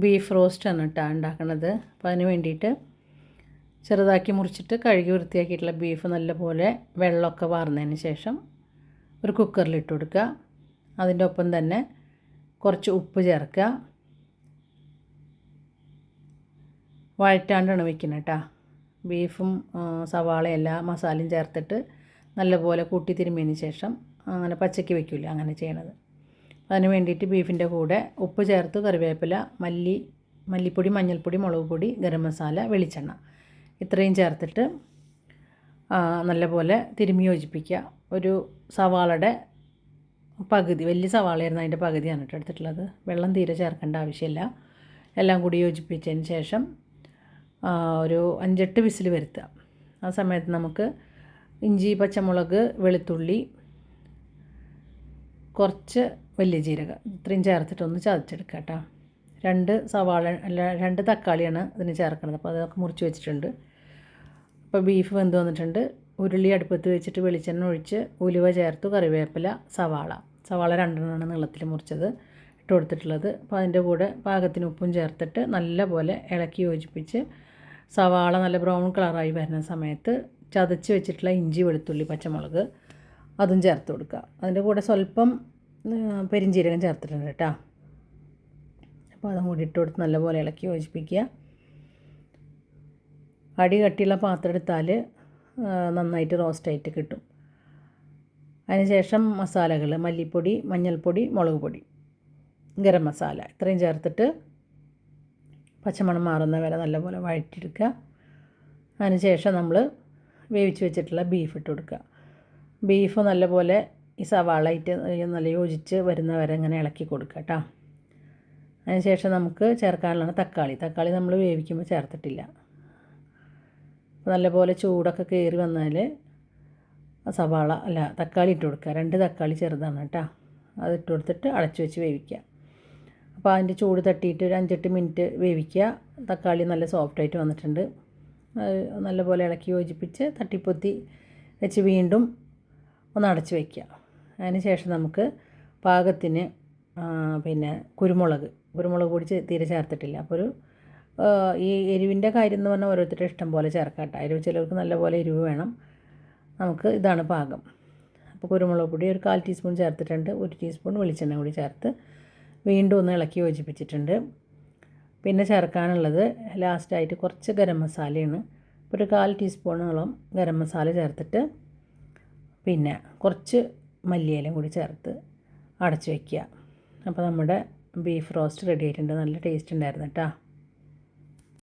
Beef റോസ്റ്റാണ് കേട്ടോ ഉണ്ടാക്കുന്നത്. അപ്പോൾ അതിന് വേണ്ടിയിട്ട് ചെറുതാക്കി മുറിച്ചിട്ട് കഴുകി വൃത്തിയാക്കിയിട്ടുള്ള ബീഫ് നല്ലപോലെ വെള്ളമൊക്കെ വാർന്നതിന് ശേഷം ഒരു കുക്കറിലിട്ട് കൊടുക്കുക. അതിൻ്റെ ഒപ്പം തന്നെ കുറച്ച് ഉപ്പ് ചേർക്കുക. വഴറ്റാണ്ടാണ് വെക്കുന്നത് കേട്ടോ. ബീഫും സവാളയും എല്ലാ മസാലയും ചേർത്തിട്ട് നല്ലപോലെ കൂട്ടി തിരുമ്മിയതിന് ശേഷം അങ്ങനെ പച്ചയ്ക്ക് വെക്കില്ല, അങ്ങനെ ചെയ്യണത്. അതിന് വേണ്ടിയിട്ട് ബീഫിൻ്റെ കൂടെ ഉപ്പ് ചേർത്ത് കറിവേപ്പില, മല്ലിപ്പൊടി, മഞ്ഞൾപ്പൊടി, മുളക് പൊടി, ഗരം മസാല, വെളിച്ചെണ്ണ ഇത്രയും ചേർത്തിട്ട് നല്ലപോലെ തിരുമ്മി യോജിപ്പിക്കുക. ഒരു സവാളയുടെ പകുതി, വലിയ സവാളയായിരുന്നു, അതിൻ്റെ പകുതിയാണ് കേട്ടോ എടുത്തിട്ടുള്ളത്. വെള്ളം തീരെ ചേർക്കേണ്ട ആവശ്യമില്ല. എല്ലാം കൂടി യോജിപ്പിച്ചതിന് ശേഷം ഒരു 5-8 വിസിൽ വരുത്തുക. ആ സമയത്ത് നമുക്ക് ഇഞ്ചി, പച്ചമുളക്, വെളുത്തുള്ളി, കുറച്ച് വലിയ ജീരകം ഇത്രയും ചേർത്തിട്ടൊന്ന് ചതച്ചെടുക്കുക കേട്ടോ. 2 തക്കാളിയാണ് ഇതിന് ചേർക്കുന്നത്. അപ്പോൾ അതൊക്കെ മുറിച്ച് വെച്ചിട്ടുണ്ട്. അപ്പോൾ ബീഫ് വെന്ത് വന്നിട്ടുണ്ട്. ഉരുളി അടുപ്പത്ത് വെച്ചിട്ട് വെളിച്ചെണ്ണ ഒഴിച്ച് ഉലുവ ചേർത്ത് കറിവേപ്പില, സവാള 2 നീളത്തിൽ മുറിച്ചത് ഇട്ട് കൊടുത്തിട്ടുള്ളത്. അപ്പോൾ അതിൻ്റെ കൂടെ പാകത്തിന് ഉപ്പും ചേർത്തിട്ട് നല്ലപോലെ ഇളക്കി യോജിപ്പിച്ച് സവാള നല്ല ബ്രൗൺ കളറായി വരുന്ന സമയത്ത് ചതച്ച് വെച്ചിട്ടുള്ള ഇഞ്ചി, വെളുത്തുള്ളി, പച്ചമുളക് അതും ചേർത്ത് കൊടുക്കുക. അതിൻ്റെ കൂടെ സ്വല്പം പെരിഞ്ജീരകം ചേർത്തിട്ടുണ്ട് കേട്ടോ. അപ്പോൾ അതും കൂടി ഇട്ട് കൊടുത്ത് നല്ലപോലെ ഇളക്കി യോജിപ്പിക്കുക. അടി കട്ടിയുള്ള പാത്രം എടുത്താൽ നന്നായിട്ട് റോസ്റ്റായിട്ട് കിട്ടും. അതിനുശേഷം മസാലകൾ മല്ലിപ്പൊടി, മഞ്ഞൾപ്പൊടി, മുളക് പൊടി, ഗരം മസാല ഇത്രയും ചേർത്തിട്ട് പച്ചമണം മാറുന്ന വരെ നല്ലപോലെ വഴറ്റിയെടുക്കുക. അതിനുശേഷം നമ്മൾ വേവിച്ച് വെച്ചിട്ടുള്ള ബീഫ് ഇട്ട് കൊടുക്കുക. ബീഫ് നല്ലപോലെ ഈ സവാളയിട്ട് നല്ല യോജിച്ച് വരുന്ന വരെ ഇങ്ങനെ ഇളക്കി കൊടുക്കുക കേട്ടോ. അതിനുശേഷം നമുക്ക് ചേർക്കാനുള്ളതാണ് തക്കാളി നമ്മൾ വേവിക്കുമ്പോൾ ചേർത്തിട്ടില്ല. അപ്പോൾ നല്ലപോലെ ചൂടൊക്കെ കയറി വന്നാൽ തക്കാളി ഇട്ട് കൊടുക്കുക. 2 തക്കാളി ചെറുതാണ് കേട്ടോ. അതിട്ട് കൊടുത്തിട്ട് അടച്ചു വെച്ച് വേവിക്കുക. അപ്പോൾ അതിൻ്റെ ചൂട് തട്ടിയിട്ട് ഒരു 5-8 മിനിറ്റ് വേവിക്കുക. തക്കാളി നല്ല സോഫ്റ്റായിട്ട് വന്നിട്ടുണ്ട്. നല്ലപോലെ ഇളക്കി യോജിപ്പിച്ച് തട്ടിപ്പൊത്തി വെച്ച് വീണ്ടും ഒന്ന് അടച്ച് വയ്ക്കുക. അതിന് ശേഷം നമുക്ക് പാകത്തിന് കുരുമുളക് പൊടി തീരെ ചേർത്തിട്ടില്ല. അപ്പോൾ ഈ എരിവിൻ്റെ കാര്യം എന്ന് പറഞ്ഞാൽ ഓരോരുത്തരുടെ ഇഷ്ടം പോലെ ചേർക്കാം കേട്ടോ. എരിവ് ചിലർക്ക് നല്ലപോലെ എരിവ് വേണം. നമുക്ക് ഇതാണ് പാകം. അപ്പോൾ കുരുമുളക് പൊടി ഒരു 1/4 ടീസ്പൂൺ ചേർത്തിട്ടുണ്ട്. 1 ടീസ്പൂൺ വെളിച്ചെണ്ണ കൂടി ചേർത്ത് വീണ്ടും ഒന്ന് ഇളക്കി യോജിപ്പിച്ചിട്ടുണ്ട്. പിന്നെ ചേർക്കാനുള്ളത് ലാസ്റ്റായിട്ട് കുറച്ച് ഗരം മസാലയാണ്. ഇപ്പോൾ ഒരു 1/4 ടീസ്പൂണോളം ഗരം മസാല ചേർത്തിട്ട് പിന്നെ കുറച്ച് മല്ലിയിലയും കൂടി ചേർത്ത് അടച്ച് വയ്ക്കുക. അപ്പോൾ നമ്മുടെ ബീഫ് റോസ്റ്റ് റെഡി ആയിട്ടുണ്ട്. നല്ല ടേസ്റ്റ് ഉണ്ടായിരുന്നു കേട്ടോ.